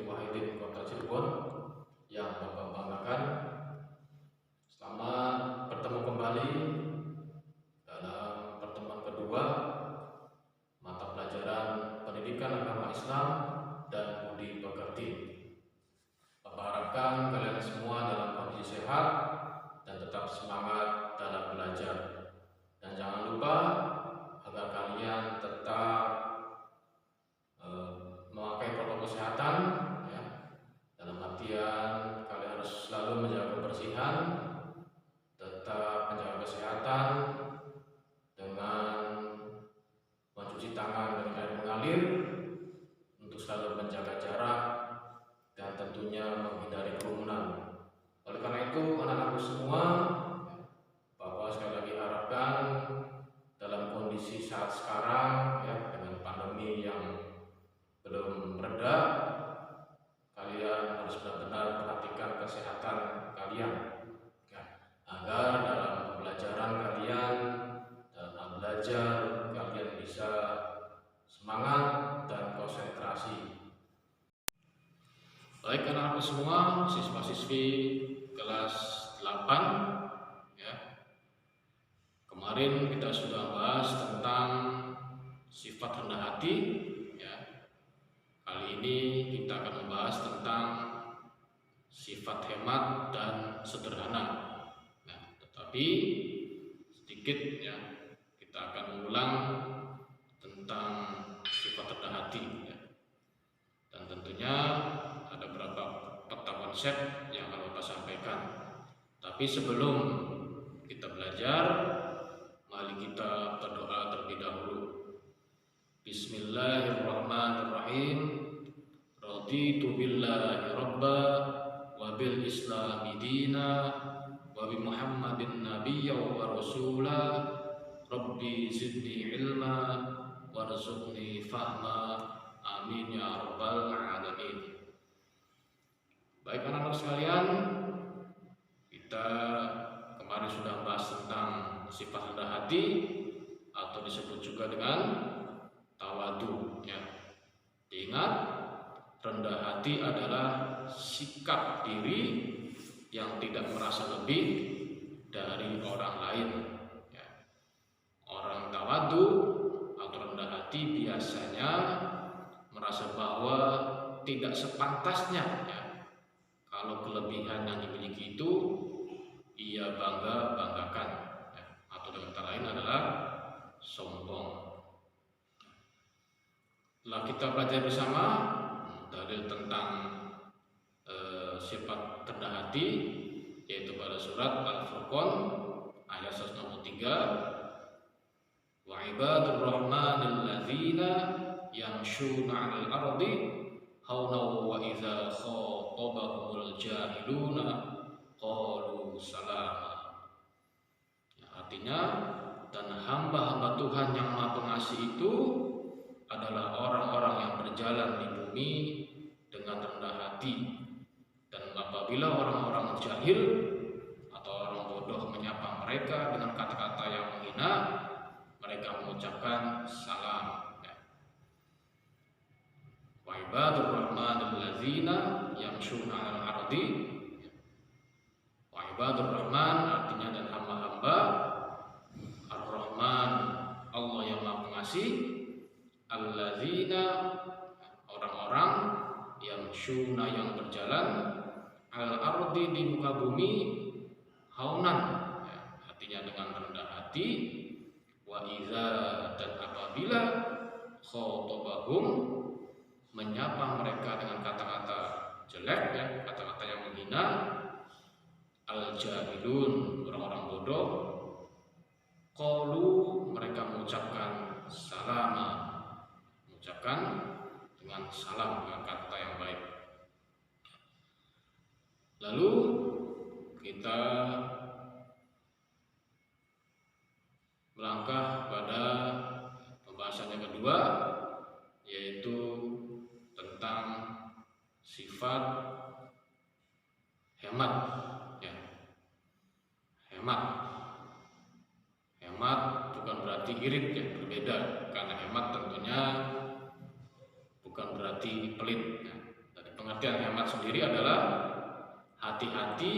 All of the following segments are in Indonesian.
Wahidin Kota Cirebon yang Bapak banggakan. Selamat bertemu kembali dalam pertemuan kedua mata pelajaran Pendidikan Agama Islam dan Budi Pekerti. Bapak harapkan kalian semua dalam kondisi sehat dan tetap semangat dalam belajar. Dan jangan lupa agar kalian tetap memakai protokol kesehatan, ya. Dalam artian kalian harus selalu menjaga kebersihan, tetap menjaga kesehatan dengan mencuci tangan dengan air mengalir, untuk selalu menjaga jarak dan tentunya menghindari kerumunan. Oleh karena itu, anak-anakku semua, Bapak sekali lagi harapkan dalam kondisi saat sekarang, ya, dengan pandemi yang belum reda, kalian harus benar-benar perhatikan kesehatan kalian, ya, agar dalam pembelajaran kalian, dalam belajar kalian bisa semangat dan konsentrasi. Baik anak-anak semua, siswa-siswi kelas 8, ya. Kemarin kita sudah bahas tentang sifat rendah hati, ya. Kali ini kita akan membahas tentang sifat hemat dan sederhana. Nah, tetapi sedikit, ya, kita akan mengulang tentang sifat rendah hati, ya. Dan tentunya ada beberapa peta konsep yang akan Bapak sampaikan. Tapi sebelum kita belajar, mari kita berdoa terlebih dahulu. Bismillahirrahmanirrahim. Raditu billahi rabba wa bil islami dina wa bi muhammadin nabiyya wa rasula. Rabbi zidni ilma warzuqni fahma. Amin ya rabbal alamin. Baik anak-anak sekalian, kita kemarin sudah bahas tentang sifat rendah hati atau disebut juga dengan tawadu, ya. Diingat, rendah hati adalah sikap diri yang tidak merasa lebih dari orang lain, ya. Orang tawadu atau rendah hati biasanya merasa bahwa tidak sepantasnya, ya, kalau kelebihan yang dimiliki itu ia banggakan, ya. Atau dengan kata lain adalah sombong. Setelah kita pelajari bersama dalil tentang sifat rendah hati, yaitu pada surat Al-Furqan ayat 163, wa ibadur rahmanil ladzina yamshuna 'alal ardi hauna wa idza khatabahumul jahiluna qalu salama. Ya, artinya, dan hamba-hamba Tuhan yang Maha Pengasih itu adalah orang-orang yang berjalan di bumi dengan rendah hati, dan apabila orang-orang jahil atau orang bodoh menyapa mereka dengan kata-kata yang menghina, mereka mengucapkan salam, ya. Wa ibadur rahmanil ladzina yamshuna 'alal ardi. Wa ibadur rahman artinya dan hamba-hamba Ar-Rahman, Allah yang Maha Pengasih, alladzina orang-orang yamshuna yang berjalan, al ardi di muka bumi, haunan, ya, artinya dengan rendah hati, wa iza dan apabila khotabahum menyapa mereka dengan kata-kata jelek, ya, kata-kata yang menghina, al jahilun orang-orang bodoh, qalu mereka mengucapkan salama, mengucapkan dengan salam, dengan kata yang baik. Lalu kita melangkah pada pembahasan yang kedua, yaitu tentang sifat hemat, ya. Hemat bukan berarti irit, ya, berbeda, karena hemat tentunya bukan berarti pelit, ya. Dari Pengertian hemat sendiri adalah hati-hati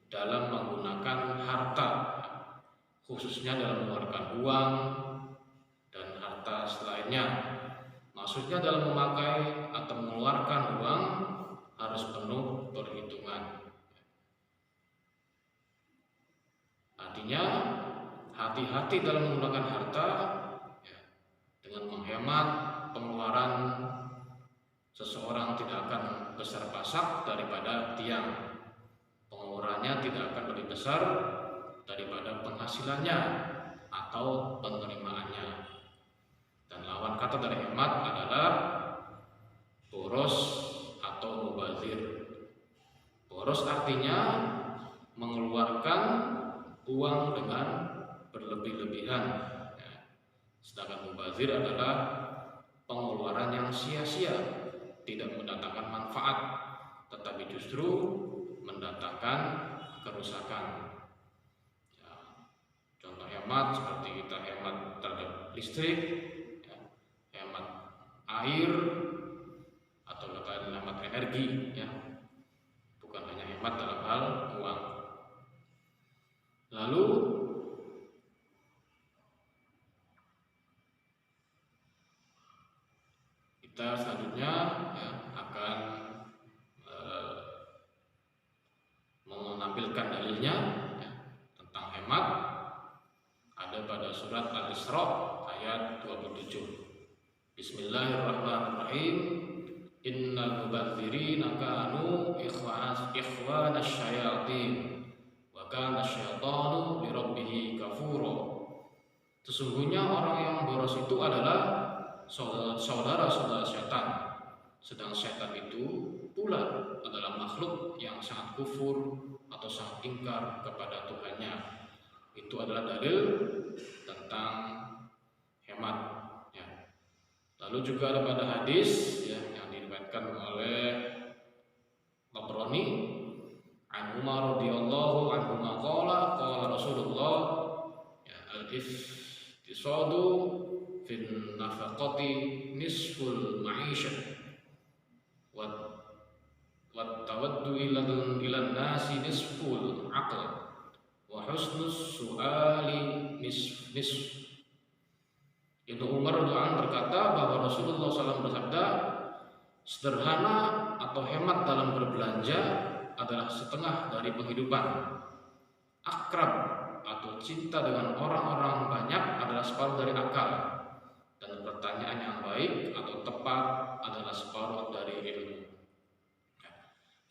dalam menggunakan harta, khususnya dalam mengeluarkan uang dan harta selainnya. Maksudnya dalam memakai atau mengeluarkan uang harus penuh perhitungan. Artinya hati-hati dalam menggunakan harta ya, dengan menghemat pengeluaran. Seseorang tidak akan besar pasak daripada tiang. Pengeluarannya tidak akan lebih besar daripada penghasilannya atau penerimaannya. Dan lawan kata dari hemat adalah boros atau mubazir. Boros artinya mengeluarkan uang dengan berlebih-lebihan. Sedangkan mubazir adalah pengeluaran yang sia-sia, tidak mendatangkan manfaat, tetapi justru mendatangkan kerusakan. Ya, contoh hemat seperti kita hemat terhadap listrik, ya, hemat air, atau bahkan hemat energi, ya, bukan hanya hemat dalam hal uang. Lalu kita selanjutnya ya, akan menampilkan dalilnya ya, tentang hemat. Ada pada surat Al-Isra ayat 27. Bismillahirrahmanirrahim. Innal mubadzirina kanu ikhwanasy syayatin wa kana syaitanu lirabbih kafura. Sesungguhnya orang yang boros itu adalah saudara-saudara setan, sedang setan itu pula adalah makhluk yang sangat kufur atau sangat ingkar kepada Tuhannya. Itu adalah dalil tentang hemat ya. Lalu juga ada pada hadis ya, yang diriwayatkan oleh Tabrani an Umar radhiyallahu anhu qala Rasulullah ya, al-iftisadu fin nafaqati nisful ma'isyah wa tawaddu ilan nasi nisful aql wa husnus su'ali nisf. Ibnu Umar radhiyallahu berkata bahwa Rasulullah SAW bersabda, sederhana atau hemat dalam berbelanja adalah setengah dari penghidupan. Akrab atau cinta dengan orang-orang banyak adalah separuh dari akal. Dan pertanyaan yang baik atau tepat adalah separuh dari ilmu.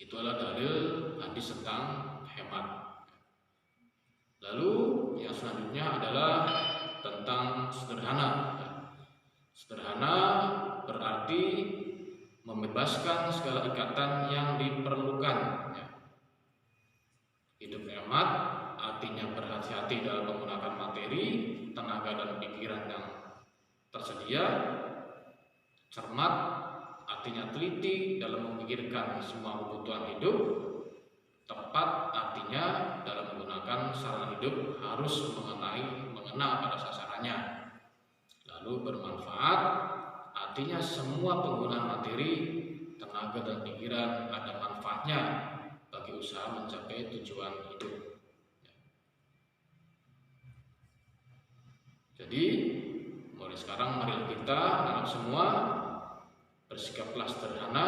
Itu adalah dalil hadis tentang hemat. Lalu yang selanjutnya adalah tentang sederhana. Sederhana berarti membebaskan segala ikatan yang diperlukan. Hidup hemat artinya berhati-hati dalam menggunakan materi, tenaga dan pikiran yang tersedia. Cermat artinya teliti dalam memikirkan semua kebutuhan hidup. Tepat artinya dalam menggunakan sarana hidup harus mengena pada sasarannya. Lalu bermanfaat artinya semua penggunaan materi, tenaga dan pikiran ada manfaatnya bagi usaha mencapai tujuan hidup. Jadi mulai sekarang mari kita anak semua bersikaplah sederhana,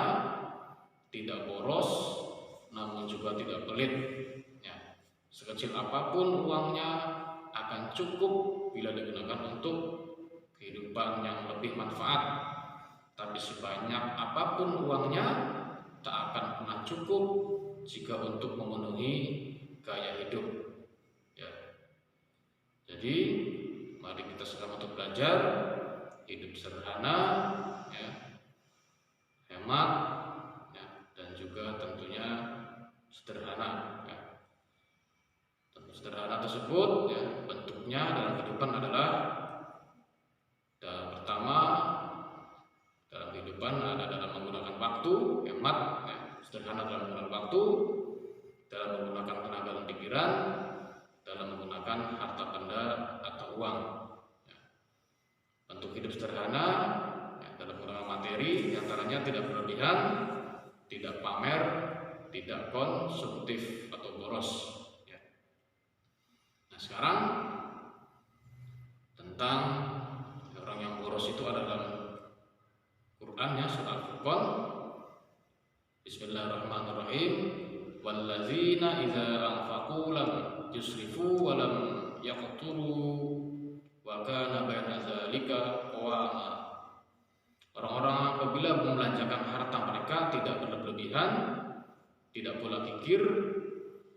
tidak boros, namun juga tidak pelit. Ya, sekecil apapun uangnya akan cukup bila digunakan untuk kehidupan yang lebih manfaat. Tapi sebanyak apapun uangnya tak akan pernah cukup jika untuk memenuhi gaya hidup. Ya. Jadi mari kita sama untuk belajar hidup sederhana, ya, hemat, ya, dan juga tentunya sederhana. Ya. Tentu sederhana tersebut, ya, bentuknya dalam kehidupan adalah pertama dalam kehidupan ada dalam menggunakan waktu, hemat, ya, sederhana dalam menggunakan waktu, dalam menggunakan tenaga dan pikiran, dalam menggunakan harta benda atau uang. Ya. Bentuk hidup sederhana ya, dalam menggunakan materi, antaranya tidak berlebihan, tidak pamer, tidak konsumtif atau boros. Ya. Nah sekarang tentang orang yang boros itu ada dalam Qurannya surah Al-Furqan. Bismillahirrahmanirrahim. Wallazina idza anfaqu lam yusrifu wa lam yaqturu wa kana baina dzalika qawama. Orang-orang apabila membelanjakan harta mereka tidak berlebihan, tidak pula kikir,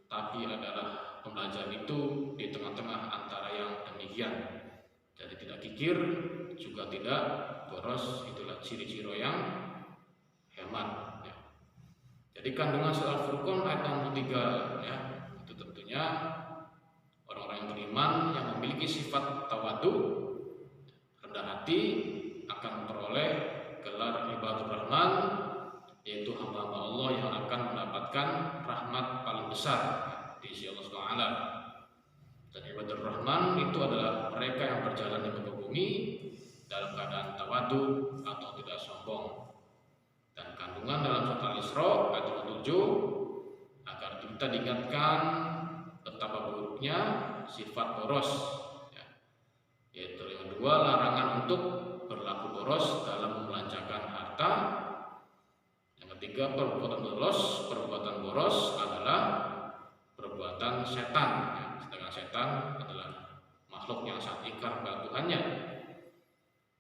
tapi adalah pembelanjaan itu di tengah-tengah antara yang demikian. Jadi tidak kikir, juga tidak boros. Itulah ciri-ciri yang hemat. Jadi kandungan surah Al-Furqan ayat 63 ya, itu tentunya orang-orang yang beriman yang memiliki sifat tawadu, rendah hati, akan memperoleh gelar ibadur rahman, yaitu hamba-hamba Allah yang akan mendapatkan rahmat paling besar di sisi Allah SWT. Dan ibadur rahman itu adalah mereka yang berjalan di muka bumi dalam keadaan tawadu atau tidak sombong. Dan kandungan dalam surat Al-Isra ayat 27 agar kita diingatkan betapa buruknya sifat boros ya. Yaitu yang kedua, larangan untuk berlaku boros dalam membelanjakan harta. Yang ketiga, perbuatan boros adalah perbuatan setan ya. Sedangkan setan adalah makhluk yang sangat ingkar kepada Tuhannya.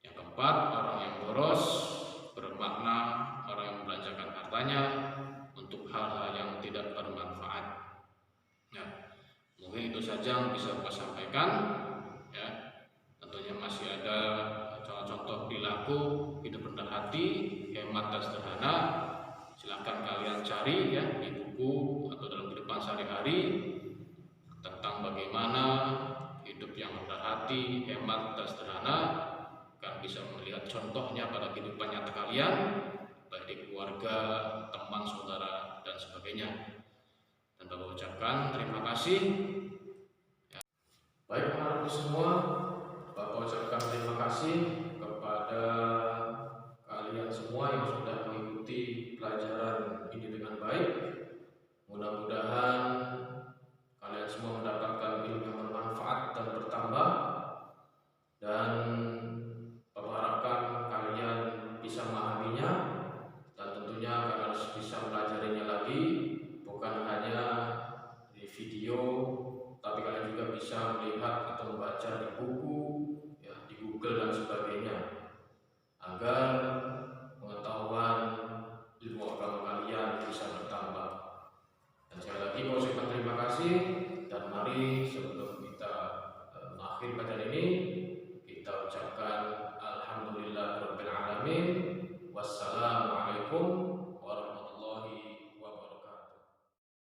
Yang keempat, orang yang boros bermakna orang yang membelanjakan hartanya untuk hal-hal yang tidak bermanfaat. Ya, mungkin itu saja yang bisa saya sampaikan. Ya, tentunya masih ada contoh-contoh perilaku hidup rendah hati, hemat dan sederhana. Silakan kalian cari ya di buku atau dalam kehidupan sehari-hari tentang bagaimana hidup yang rendah hati, hemat dan sederhana. Kalian bisa melihat contohnya pada kehidupan nyata kalian, baik di keluarga, teman, saudara, dan sebagainya. Dan Bapak ucapkan terima kasih. Ya. Baik anak-anakku semua, Bapak ucapkan terima kasih kepada kalian semua yang sudah mengikuti pelajaran ini dengan baik. Mudah-mudahan kalian semua mendapatkan ilmu yang bermanfaat dan bertambah. Dan bisa memahaminya, dan tentunya kalian harus bisa mempelajarinya lagi, bukan hanya di video, tapi kalian juga bisa melihat atau membaca di buku, ya, di Google dan sebagainya, agar pengetahuan ilmu agama kalian bisa bertambah. Dan sekali lagi saya ucapkan terima kasih, dan mari sebelum kita mengakhiri pelajaran ini,